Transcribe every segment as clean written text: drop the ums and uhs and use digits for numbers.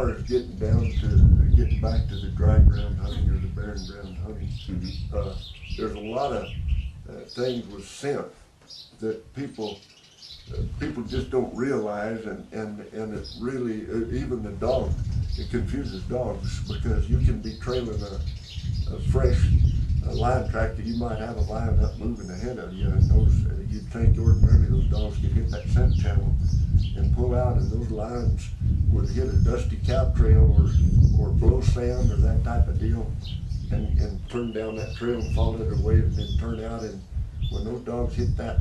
far as getting back to the dry ground hunting or the barren ground hunting, there's a lot of things with scent that people just don't realize, and it really, even the dog, it confuses dogs, because you can be trailing a fresh lion track that you might have a lion up moving ahead of you, and you'd think ordinarily those dogs could hit that scent channel and pull out, and those lions would hit a dusty cow trail or blow sand or that type of deal, and turn down that trail and follow their way and then turn out. And when those dogs hit that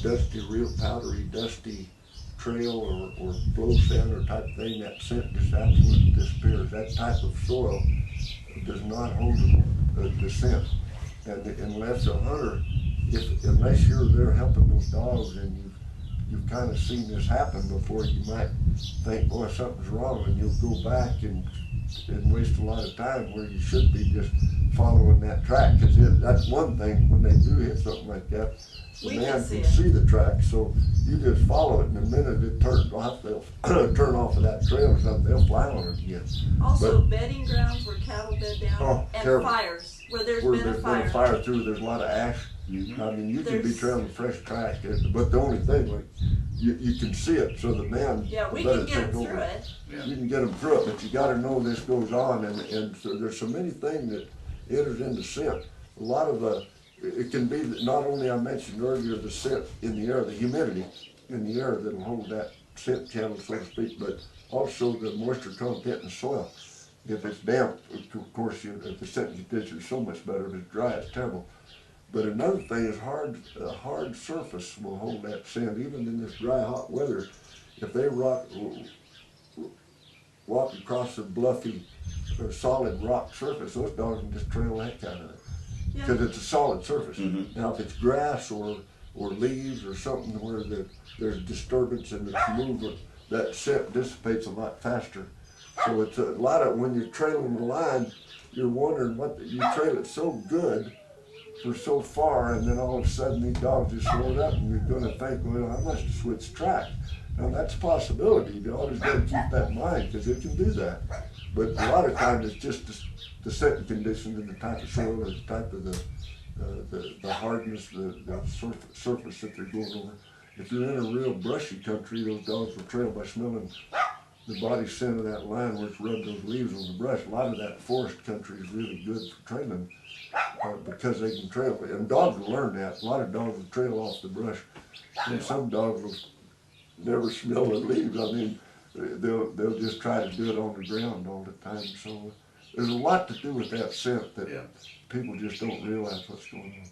dusty, real powdery, dusty trail or blow sand or type thing, that scent just absolutely disappears. That type of soil does not hold the scent. And unless a hunter, unless you're there helping those dogs and you've kind of seen this happen before, you might think, boy, something's wrong, and you'll go back and waste a lot of time where you should be just following that track. Because that's one thing, when they do hit something like that, the man can see the track, so you just follow it, and the minute it turns off, they'll turn off of that trail or something, they'll fly on it again. Also, bedding grounds where cattle bed down, and terrible. Fires where there's Where been there's a fire. been a fire through, there's a lot of ash. I mean, you can be trailing a fresh track, but the only thing, like, you can see it, so the man. Yeah, we can get them through it. You can get them through it, but you gotta know this goes on, and so there's so many things that enters into scent. A lot of it can be that not only I mentioned earlier the scent in the air, the humidity in the air that'll hold that scent channel, so to speak, but also the moisture content in the soil. If it's damp, of course, if the scent condition is so much better. If it's dry, it's terrible. But another thing is a hard surface will hold that scent, even in this dry, hot weather. If they walk across a bluffy or solid rock surface, those dogs can just trail the heck out of it, because it's a solid surface. Now, if it's grass or leaves or something where there's disturbance and it's movement, that scent dissipates a lot faster. So it's a lot of, when you're trailing the line, you're wondering you trail it so good for so far, and then all of a sudden these dogs just slow it up, and you're going to think, well, I must have switched track. Now, that's a possibility. You always got to keep that in mind, because it can do that. But a lot of times it's just the setting conditions and the type of soil, or the type of the hardness, the surface that they're going over. If you're in a real brushy country, those dogs will trail by smelling the body scent of that line where it's rubbed those leaves on the brush. A lot of that forest country is really good for trailing, because they can trail. And dogs will learn that. A lot of dogs will trail off the brush, and some dogs will never smell the leaves. I mean, they'll just try to do it on the ground all the time. So there's a lot to do with that scent that people just don't realize what's going on.